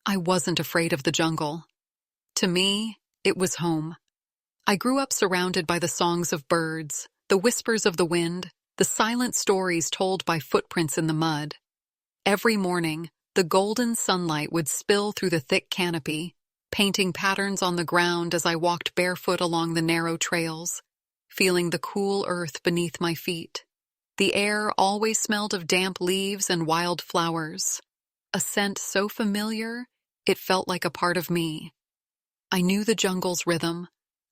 I wasn't afraid of the jungle. To me, it was home. I grew up surrounded by the songs of birds, the whispers of the wind, the silent stories told by footprints in the mud. Every morning, the golden sunlight would spill through the thick canopy, painting patterns on the ground as I walked barefoot along the narrow trails, feeling the cool earth beneath my feet. The air always smelled of damp leaves and wild flowers, a scent so familiar it felt like a part of me. I knew the jungle's rhythm,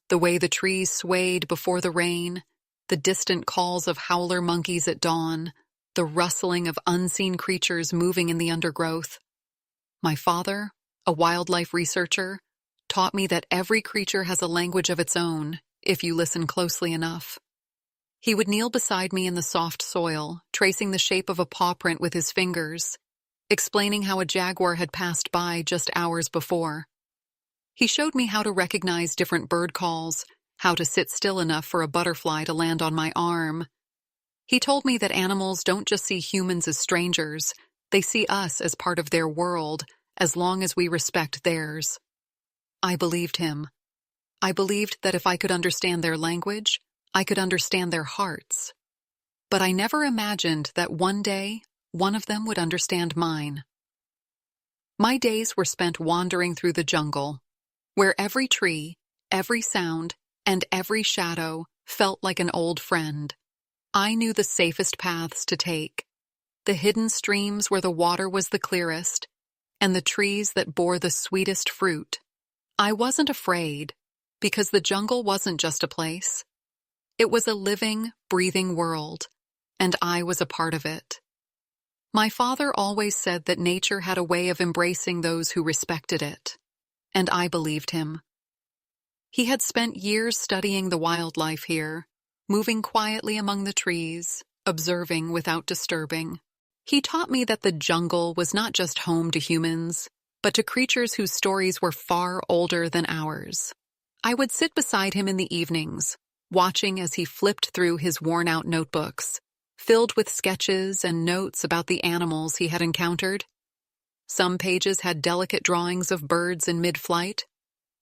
the way the trees swayed before the rain, the distant calls of howler monkeys at dawn, the rustling of unseen creatures moving in the undergrowth. My father, a wildlife researcher, taught me that every creature has a language of its own, if you listen closely enough. He would kneel beside me in the soft soil, tracing the shape of a paw print with his fingers, explaining how a jaguar had passed by just hours before. He showed me how to recognize different bird calls, how to sit still enough for a butterfly to land on my arm. He told me that animals don't just see humans as strangers, they see us as part of their world, as long as we respect theirs. I believed him. I believed that if I could understand their language, I could understand their hearts. But I never imagined that one day, one of them would understand mine. My days were spent wandering through the jungle, where every tree, every sound, and every shadow felt like an old friend. I knew the safest paths to take, the hidden streams where the water was the clearest, and the trees that bore the sweetest fruit. I wasn't afraid, because the jungle wasn't just a place. It was a living, breathing world, and I was a part of it. My father always said that nature had a way of embracing those who respected it, and I believed him. He had spent years studying the wildlife here, moving quietly among the trees, observing without disturbing. He taught me that the jungle was not just home to humans, but to creatures whose stories were far older than ours. I would sit beside him in the evenings, watching as he flipped through his worn-out notebooks, filled with sketches and notes about the animals he had encountered. Some pages had delicate drawings of birds in mid-flight.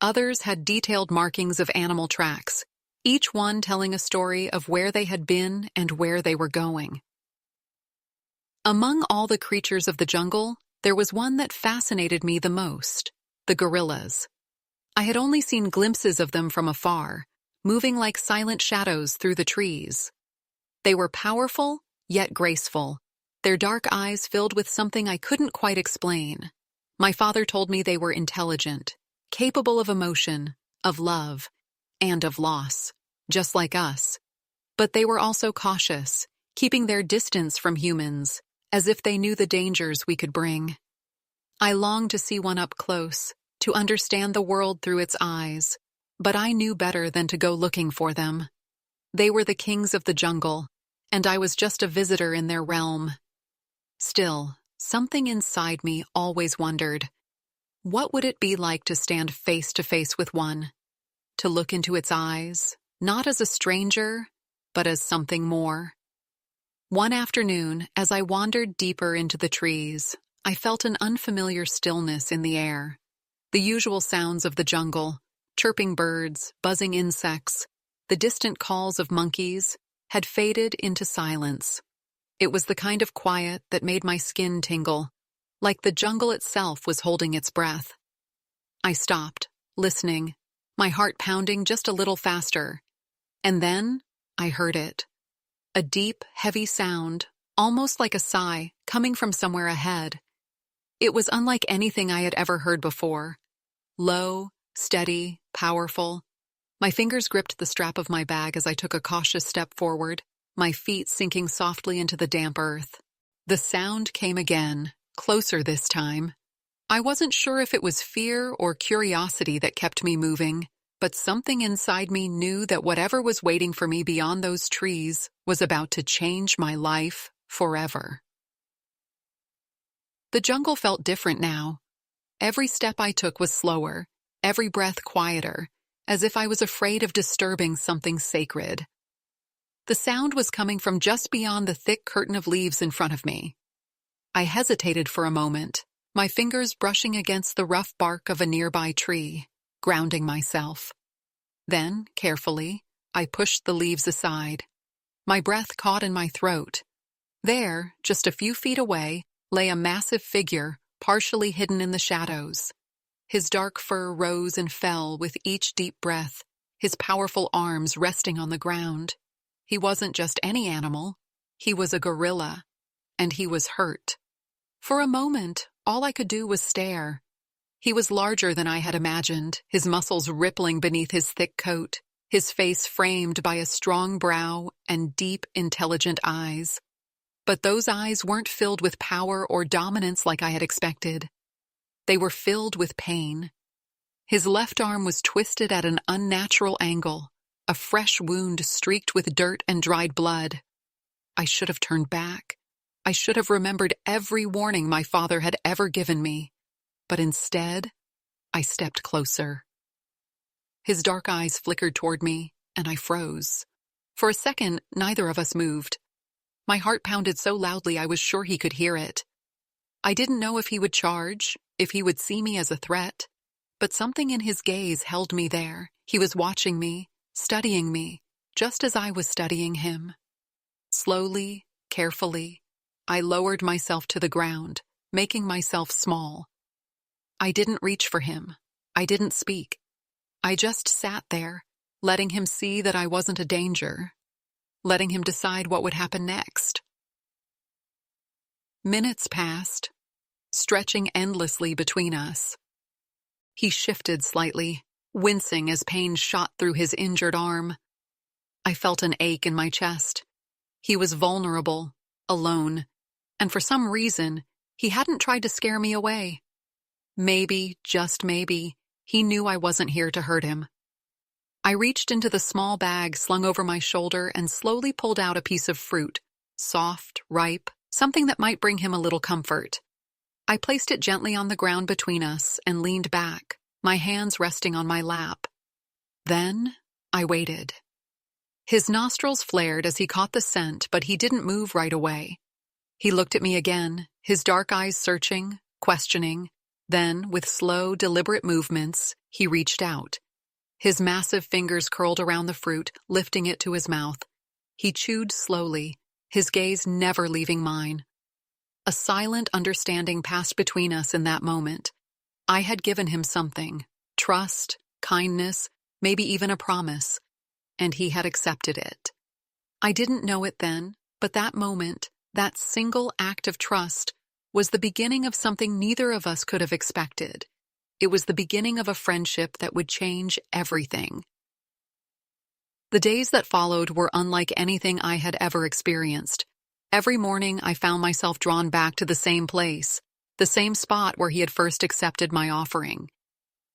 Others had detailed markings of animal tracks, each one telling a story of where they had been and where they were going. Among all the creatures of the jungle, there was one that fascinated me the most, the gorillas. I had only seen glimpses of them from afar, moving like silent shadows through the trees. They were powerful, yet graceful, their dark eyes filled with something I couldn't quite explain. My father told me they were intelligent, capable of emotion, of love, and of loss, just like us. But they were also cautious, keeping their distance from humans, as if they knew the dangers we could bring. I longed to see one up close, to understand the world through its eyes, but I knew better than to go looking for them. They were the kings of the jungle, and I was just a visitor in their realm. Still, something inside me always wondered, what would it be like to stand face to face with one? To look into its eyes, not as a stranger, but as something more. One afternoon, as I wandered deeper into the trees, I felt an unfamiliar stillness in the air. The usual sounds of the jungle, chirping birds, buzzing insects, the distant calls of monkeys, had faded into silence. It was the kind of quiet that made my skin tingle, like the jungle itself was holding its breath. I stopped, listening, my heart pounding just a little faster. And then I heard it. A deep, heavy sound, almost like a sigh, coming from somewhere ahead. It was unlike anything I had ever heard before. Low, steady, powerful. My fingers gripped the strap of my bag as I took a cautious step forward, my feet sinking softly into the damp earth. The sound came again, closer this time. I wasn't sure if it was fear or curiosity that kept me moving, but something inside me knew that whatever was waiting for me beyond those trees was about to change my life forever. The jungle felt different now. Every step I took was slower, every breath quieter, as if I was afraid of disturbing something sacred. The sound was coming from just beyond the thick curtain of leaves in front of me. I hesitated for a moment, my fingers brushing against the rough bark of a nearby tree, grounding myself. Then, carefully, I pushed the leaves aside. My breath caught in my throat. There, just a few feet away, lay a massive figure, partially hidden in the shadows. His dark fur rose and fell with each deep breath, his powerful arms resting on the ground. He wasn't just any animal. He was a gorilla, and he was hurt. For a moment, all I could do was stare. He was larger than I had imagined, his muscles rippling beneath his thick coat, his face framed by a strong brow and deep, intelligent eyes. But those eyes weren't filled with power or dominance like I had expected. They were filled with pain. His left arm was twisted at an unnatural angle, a fresh wound streaked with dirt and dried blood. I should have turned back. I should have remembered every warning my father had ever given me. But instead, I stepped closer. His dark eyes flickered toward me, and I froze. For a second, neither of us moved. My heart pounded so loudly I was sure he could hear it. I didn't know if he would charge, if he would see me as a threat, but something in his gaze held me there. He was watching me, studying me, just as I was studying him. Slowly, carefully, I lowered myself to the ground, making myself small. I didn't reach for him. I didn't speak. I just sat there, letting him see that I wasn't a danger, letting him decide what would happen next. Minutes passed, stretching endlessly between us. He shifted slightly, wincing as pain shot through his injured arm. I felt an ache in my chest. He was vulnerable, alone, and for some reason, he hadn't tried to scare me away. Maybe, just maybe, he knew I wasn't here to hurt him. I reached into the small bag slung over my shoulder and slowly pulled out a piece of fruit, soft, ripe, something that might bring him a little comfort. I placed it gently on the ground between us and leaned back, my hands resting on my lap. Then, I waited. His nostrils flared as he caught the scent, but he didn't move right away. He looked at me again, his dark eyes searching, questioning. Then, with slow, deliberate movements, he reached out. His massive fingers curled around the fruit, lifting it to his mouth. He chewed slowly, his gaze never leaving mine. A silent understanding passed between us in that moment. I had given him something, trust, kindness, maybe even a promise, and he had accepted it. I didn't know it then, but that moment, that single act of trust, was the beginning of something neither of us could have expected. It was the beginning of a friendship that would change everything. The days that followed were unlike anything I had ever experienced. Every morning I found myself drawn back to the same place, the same spot where he had first accepted my offering.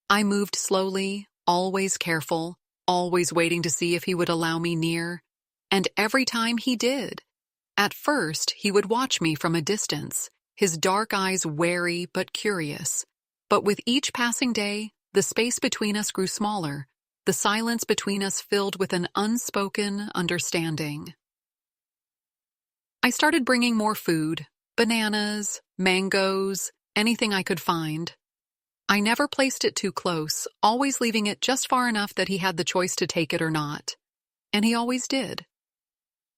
I moved slowly, always careful, always waiting to see if he would allow me near, and every time he did. At first, he would watch me from a distance, his dark eyes wary but curious. But with each passing day, the space between us grew smaller, the silence between us filled with an unspoken understanding. I started bringing more food, bananas, mangoes, anything I could find. I never placed it too close, always leaving it just far enough that he had the choice to take it or not. And he always did.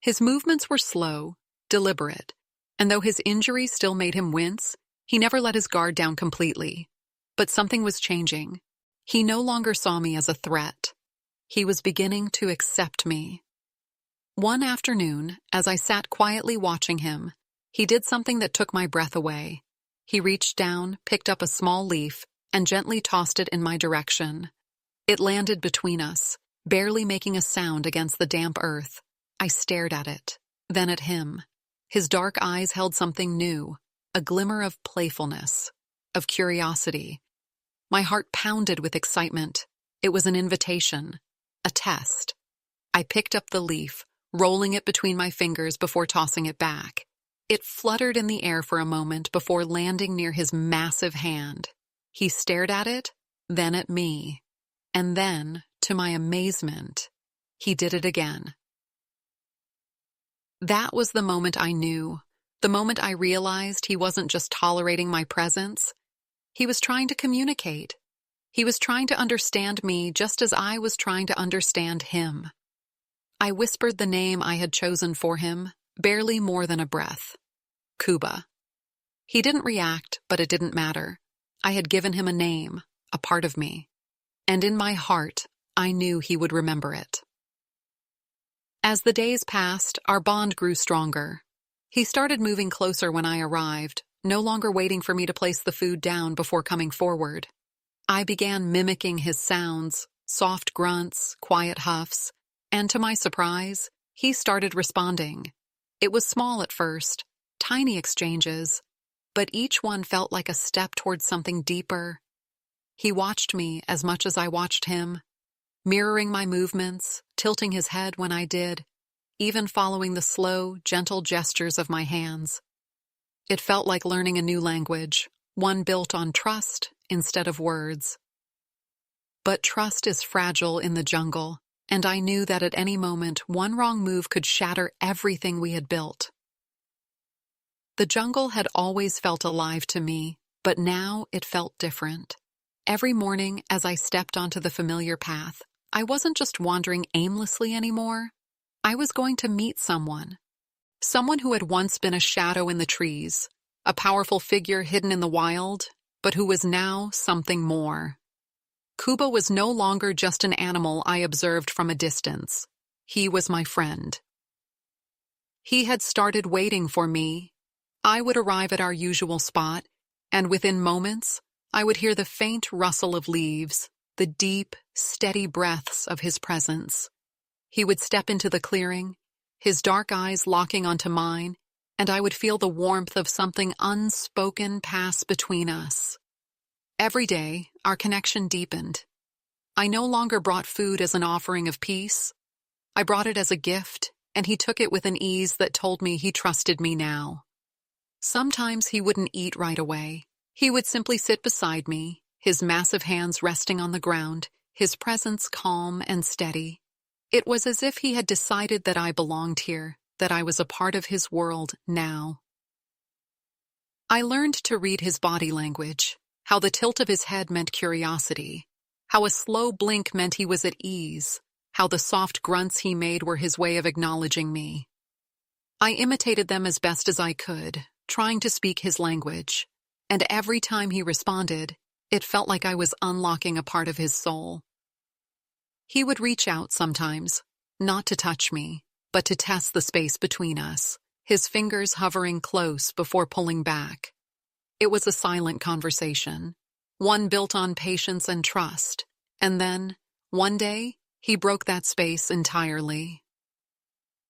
His movements were slow, deliberate, and though his injury still made him wince, he never let his guard down completely. But something was changing. He no longer saw me as a threat. He was beginning to accept me. One afternoon, as I sat quietly watching him, he did something that took my breath away. He reached down, picked up a small leaf, and gently tossed it in my direction. It landed between us, barely making a sound against the damp earth. I stared at it, then at him. His dark eyes held something new, a glimmer of playfulness, of curiosity. My heart pounded with excitement. It was an invitation, a test. I picked up the leaf, rolling it between my fingers before tossing it back. It fluttered in the air for a moment before landing near his massive hand. He stared at it, then at me, and then, to my amazement, he did it again. That was the moment I knew. The moment I realized he wasn't just tolerating my presence, he was trying to communicate. He was trying to understand me just as I was trying to understand him. I whispered the name I had chosen for him, barely more than a breath. Cuba. He didn't react, but it didn't matter. I had given him a name, a part of me. And in my heart, I knew he would remember it. As the days passed, our bond grew stronger. He started moving closer when I arrived, no longer waiting for me to place the food down before coming forward. I began mimicking his sounds, soft grunts, quiet huffs, and to my surprise, he started responding. It was small at first, tiny exchanges, but each one felt like a step towards something deeper. He watched me as much as I watched him, mirroring my movements, tilting his head when I did, even following the slow, gentle gestures of my hands. It felt like learning a new language, one built on trust instead of words. But trust is fragile in the jungle, and I knew that at any moment one wrong move could shatter everything we had built. The jungle had always felt alive to me, but now it felt different. Every morning as I stepped onto the familiar path, I wasn't just wandering aimlessly anymore. I was going to meet someone. Someone who had once been a shadow in the trees, a powerful figure hidden in the wild, but who was now something more. Cuba was no longer just an animal I observed from a distance. He was my friend. He had started waiting for me. I would arrive at our usual spot, and within moments, I would hear the faint rustle of leaves, the deep, steady breaths of his presence. He would step into the clearing, his dark eyes locking onto mine, and I would feel the warmth of something unspoken pass between us. Every day, our connection deepened. I no longer brought food as an offering of peace. I brought it as a gift, and he took it with an ease that told me he trusted me now. Sometimes he wouldn't eat right away. He would simply sit beside me, his massive hands resting on the ground, his presence calm and steady. It was as if he had decided that I belonged here, that I was a part of his world now. I learned to read his body language, how the tilt of his head meant curiosity, how a slow blink meant he was at ease, how the soft grunts he made were his way of acknowledging me. I imitated them as best as I could, trying to speak his language, and every time he responded, it felt like I was unlocking a part of his soul. He would reach out sometimes, not to touch me, but to test the space between us, his fingers hovering close before pulling back. It was a silent conversation, one built on patience and trust, and then, one day, he broke that space entirely.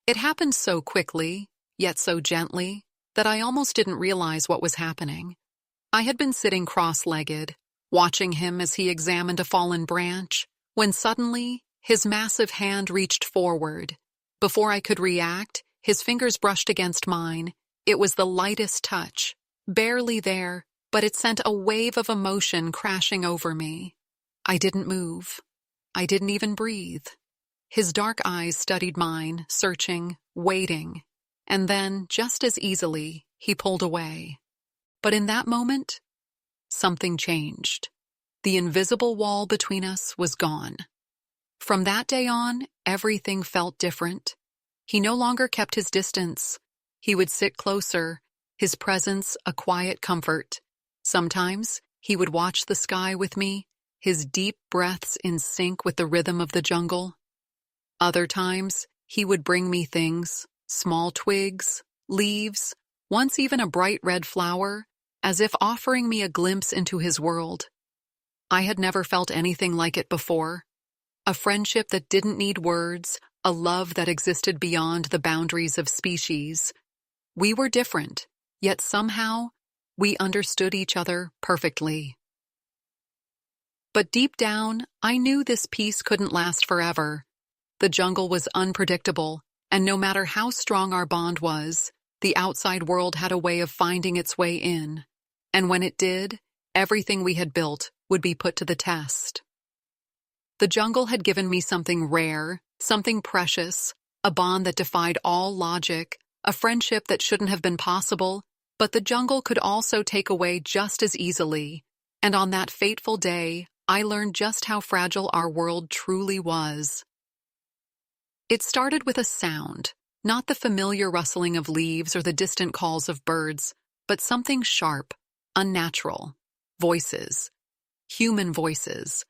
It happened so quickly, yet so gently, that I almost didn't realize what was happening. I had been sitting cross-legged, watching him as he examined a fallen branch, when suddenly, his massive hand reached forward. Before I could react, his fingers brushed against mine. It was the lightest touch, barely there, but it sent a wave of emotion crashing over me. I didn't move. I didn't even breathe. His dark eyes studied mine, searching, waiting, and then, just as easily, he pulled away. But in that moment, something changed. The invisible wall between us was gone. From that day on, everything felt different. He no longer kept his distance. He would sit closer, his presence a quiet comfort. Sometimes, he would watch the sky with me, his deep breaths in sync with the rhythm of the jungle. Other times, he would bring me things, small twigs, leaves, once even a bright red flower, as if offering me a glimpse into his world. I had never felt anything like it before. A friendship that didn't need words, a love that existed beyond the boundaries of species. We were different, yet somehow, we understood each other perfectly. But deep down, I knew this peace couldn't last forever. The jungle was unpredictable, and no matter how strong our bond was, the outside world had a way of finding its way in. And when it did, everything we had built would be put to the test. The jungle had given me something rare, something precious, a bond that defied all logic, a friendship that shouldn't have been possible, but the jungle could also take away just as easily. And on that fateful day, I learned just how fragile our world truly was. It started with a sound, not the familiar rustling of leaves or the distant calls of birds, but something sharp, unnatural. Voices. Human voices.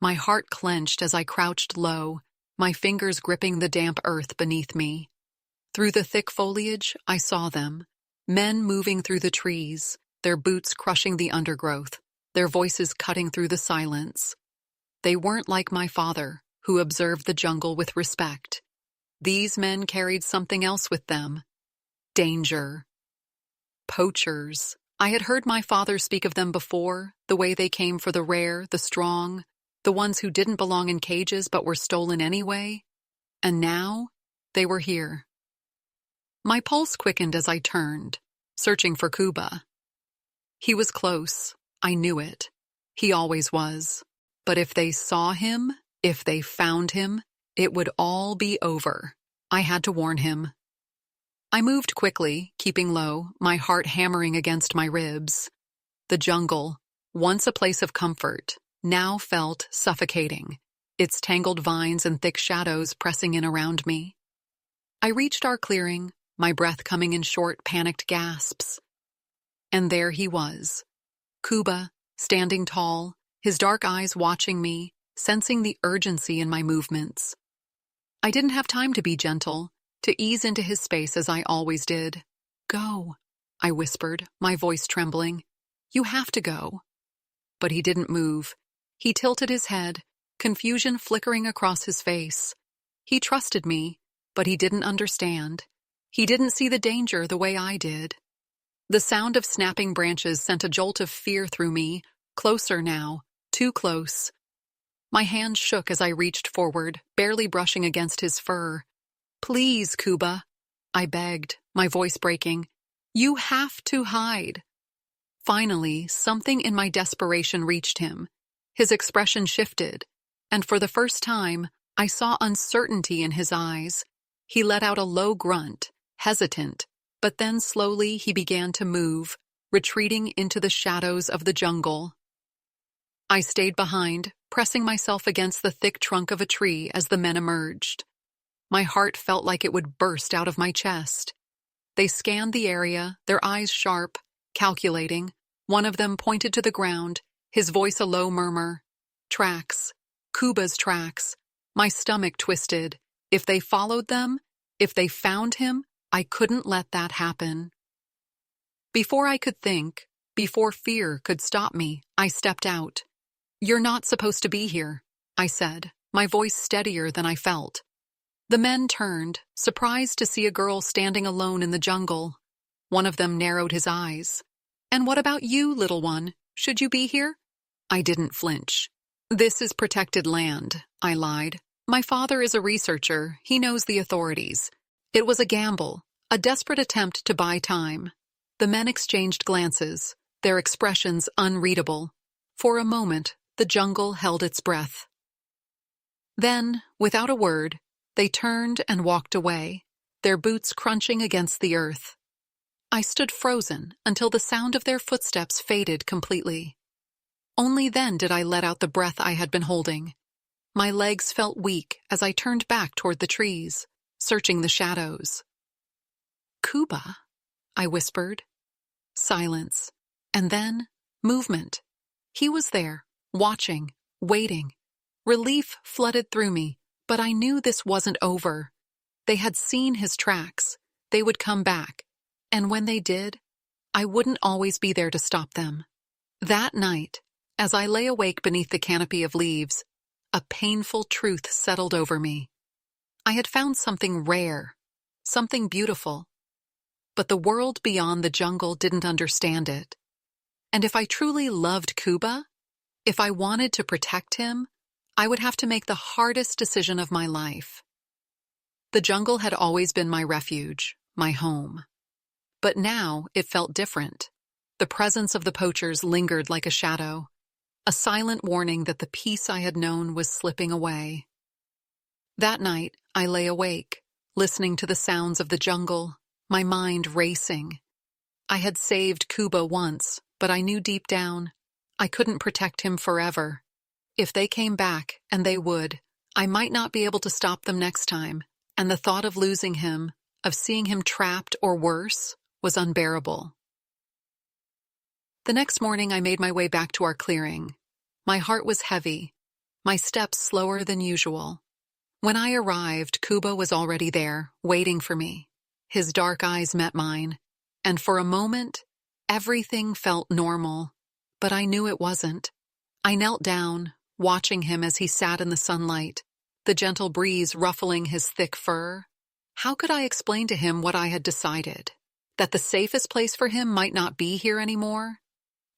My heart clenched as I crouched low, my fingers gripping the damp earth beneath me. Through the thick foliage, I saw them. Men moving through the trees, their boots crushing the undergrowth, their voices cutting through the silence. They weren't like my father, who observed the jungle with respect. These men carried something else with them. Danger. Poachers. I had heard my father speak of them before, the way they came for the rare, the strong, the ones who didn't belong in cages but were stolen anyway. And now, they were here. My pulse quickened as I turned, searching for Kuba. He was close. I knew it. He always was. But if they saw him, if they found him, it would all be over. I had to warn him. I moved quickly, keeping low, my heart hammering against my ribs. The jungle, once a place of comfort, now felt suffocating, its tangled vines and thick shadows pressing in around me. I reached our clearing, my breath coming in short, panicked gasps. And there he was, Kuba, standing tall, his dark eyes watching me, sensing the urgency in my movements. I didn't have time to be gentle, to ease into his space as I always did. "Go," I whispered, my voice trembling. "You have to go." But he didn't move. He tilted his head, confusion flickering across his face. He trusted me, but he didn't understand. He didn't see the danger the way I did. The sound of snapping branches sent a jolt of fear through me, closer now, too close. My hand shook as I reached forward, barely brushing against his fur. "Please, Kuba," I begged, my voice breaking. "You have to hide." Finally, something in my desperation reached him. His expression shifted, and for the first time, I saw uncertainty in his eyes. He let out a low grunt, hesitant, but then slowly he began to move, retreating into the shadows of the jungle. I stayed behind, pressing myself against the thick trunk of a tree as the men emerged. My heart felt like it would burst out of my chest. They scanned the area, their eyes sharp, calculating. One of them pointed to the ground, his voice a low murmur. Tracks. Kuba's tracks. My stomach twisted. If they followed them, if they found him, I couldn't let that happen. Before I could think, before fear could stop me, I stepped out. "You're not supposed to be here," I said, my voice steadier than I felt. The men turned, surprised to see a girl standing alone in the jungle. One of them narrowed his eyes. "And what about you, little one? Should you be here?" I didn't flinch. "This is protected land," I lied. "My father is a researcher. He knows the authorities." It was a gamble, a desperate attempt to buy time. The men exchanged glances, their expressions unreadable. For a moment, the jungle held its breath. Then, without a word, they turned and walked away, their boots crunching against the earth. I stood frozen until the sound of their footsteps faded completely. Only then did I let out the breath I had been holding. My legs felt weak as I turned back toward the trees, searching the shadows. "Kuba," I whispered. Silence. And then, movement. He was there, watching, waiting. Relief flooded through me, but I knew this wasn't over. They had seen his tracks. They would come back. And when they did, I wouldn't always be there to stop them. That night, as I lay awake beneath the canopy of leaves, a painful truth settled over me. I had found something rare, something beautiful. But the world beyond the jungle didn't understand it. And if I truly loved Kuba, if I wanted to protect him, I would have to make the hardest decision of my life. The jungle had always been my refuge, my home. But now it felt different. The presence of the poachers lingered like a shadow, a silent warning that the peace I had known was slipping away. That night, I lay awake, listening to the sounds of the jungle, my mind racing. I had saved Kuba once, but I knew deep down I couldn't protect him forever. If they came back, and they would, I might not be able to stop them next time, and the thought of losing him, of seeing him trapped or worse, was unbearable. The next morning I made my way back to our clearing. My heart was heavy, my steps slower than usual. When I arrived, Kuba was already there, waiting for me. His dark eyes met mine, and for a moment, everything felt normal, but I knew it wasn't. I knelt down, watching him as he sat in the sunlight, the gentle breeze ruffling his thick fur. How could I explain to him what I had decided? That the safest place for him might not be here anymore?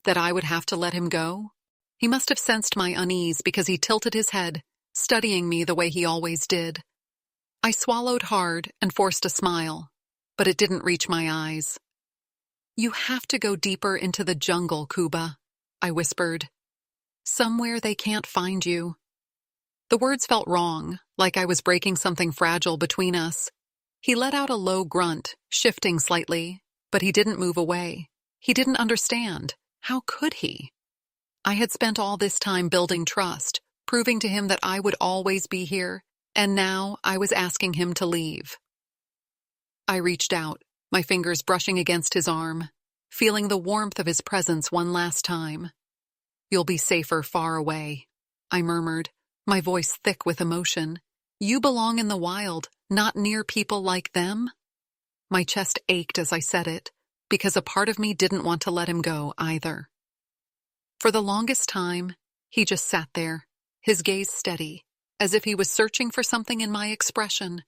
That I would have to let him go? He must have sensed my unease because he tilted his head, studying me the way he always did. I swallowed hard and forced a smile, but it didn't reach my eyes. "You have to go deeper into the jungle, Kuba," I whispered. "Somewhere they can't find you." The words felt wrong, like I was breaking something fragile between us. He let out a low grunt, shifting slightly, but he didn't move away. He didn't understand. How could he? I had spent all this time building trust, proving to him that I would always be here, and now I was asking him to leave. I reached out, my fingers brushing against his arm, feeling the warmth of his presence one last time. "You'll be safer far away," I murmured, my voice thick with emotion. "You belong in the wild, not near people like them." My chest ached as I said it, because a part of me didn't want to let him go either. For the longest time, he just sat there, his gaze steady, as if he was searching for something in my expression.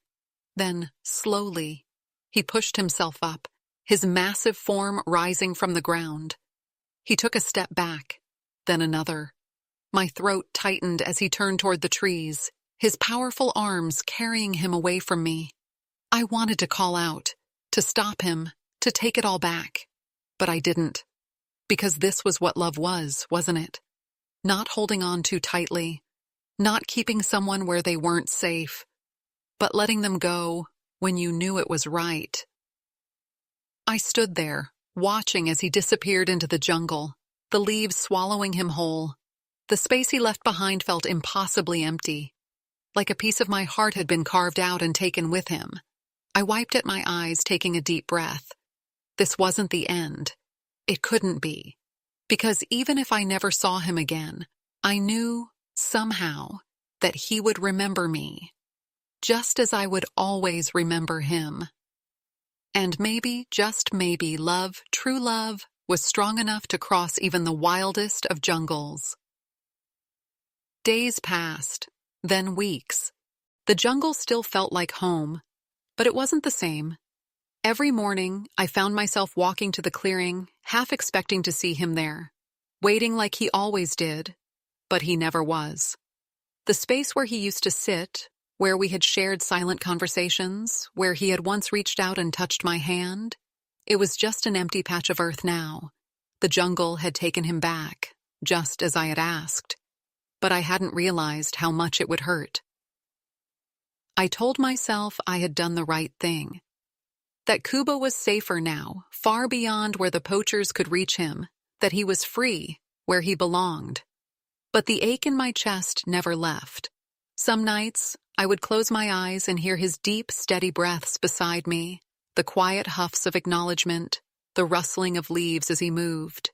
Then, slowly, he pushed himself up, his massive form rising from the ground. He took a step back, then another. My throat tightened as he turned toward the trees, his powerful arms carrying him away from me. I wanted to call out, to stop him, to take it all back. But I didn't. Because this was what love was, wasn't it? Not holding on too tightly, not keeping someone where they weren't safe, but letting them go when you knew it was right. I stood there, watching as he disappeared into the jungle, the leaves swallowing him whole. The space he left behind felt impossibly empty, like a piece of my heart had been carved out and taken with him. I wiped at my eyes, taking a deep breath. This wasn't the end. It couldn't be. Because even if I never saw him again, I knew, somehow, that he would remember me, just as I would always remember him. And maybe, just maybe, love, true love, was strong enough to cross even the wildest of jungles. Days passed, then weeks. The jungle still felt like home, but it wasn't the same. Every morning, I found myself walking to the clearing, half expecting to see him there, waiting like he always did, but he never was. The space where he used to sit, where we had shared silent conversations, where he had once reached out and touched my hand, it was just an empty patch of earth now. The jungle had taken him back, just as I had asked, but I hadn't realized how much it would hurt. I told myself I had done the right thing. That Kuba was safer now, far beyond where the poachers could reach him, that he was free, where he belonged. But the ache in my chest never left. Some nights, I would close my eyes and hear his deep, steady breaths beside me, the quiet huffs of acknowledgement, the rustling of leaves as he moved.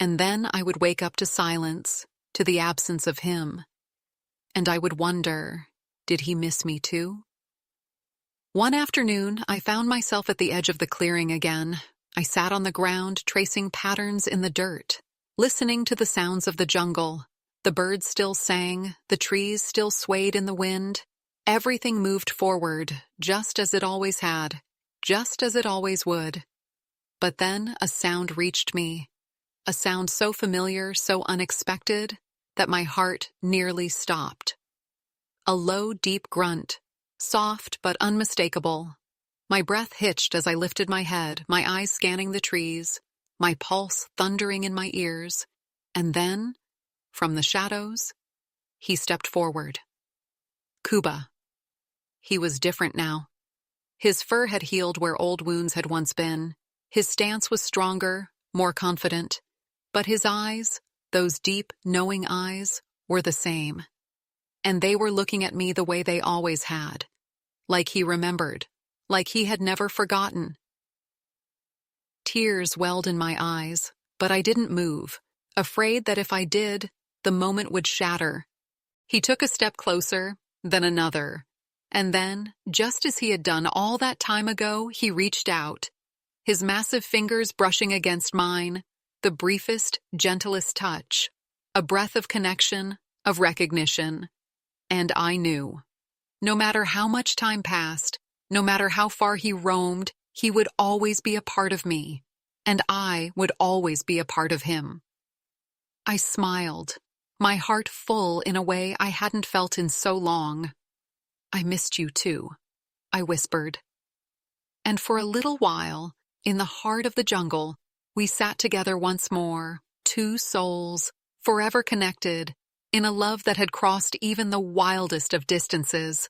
And then I would wake up to silence, to the absence of him. And I would wonder, did he miss me too? One afternoon, I found myself at the edge of the clearing again. I sat on the ground, tracing patterns in the dirt, listening to the sounds of the jungle. The birds still sang, the trees still swayed in the wind. Everything moved forward, just as it always had, just as it always would. But then a sound reached me, a sound so familiar, so unexpected, that my heart nearly stopped. A low, deep grunt, soft but unmistakable. My breath hitched as I lifted my head, my eyes scanning the trees, my pulse thundering in my ears, and then, from the shadows, he stepped forward. Kuba. He was different now. His fur had healed where old wounds had once been. His stance was stronger, more confident. But his eyes, those deep, knowing eyes, were the same. And they were looking at me the way they always had. Like he remembered. Like he had never forgotten. Tears welled in my eyes, but I didn't move, afraid that if I did, the moment would shatter. He took a step closer, then another. And then, just as he had done all that time ago, he reached out, his massive fingers brushing against mine, the briefest, gentlest touch, a breath of connection, of recognition. And I knew. No matter how much time passed, no matter how far he roamed, he would always be a part of me, and I would always be a part of him. I smiled, my heart full in a way I hadn't felt in so long. "I missed you too," I whispered. And for a little while, in the heart of the jungle, we sat together once more, two souls, forever connected, in a love that had crossed even the wildest of distances.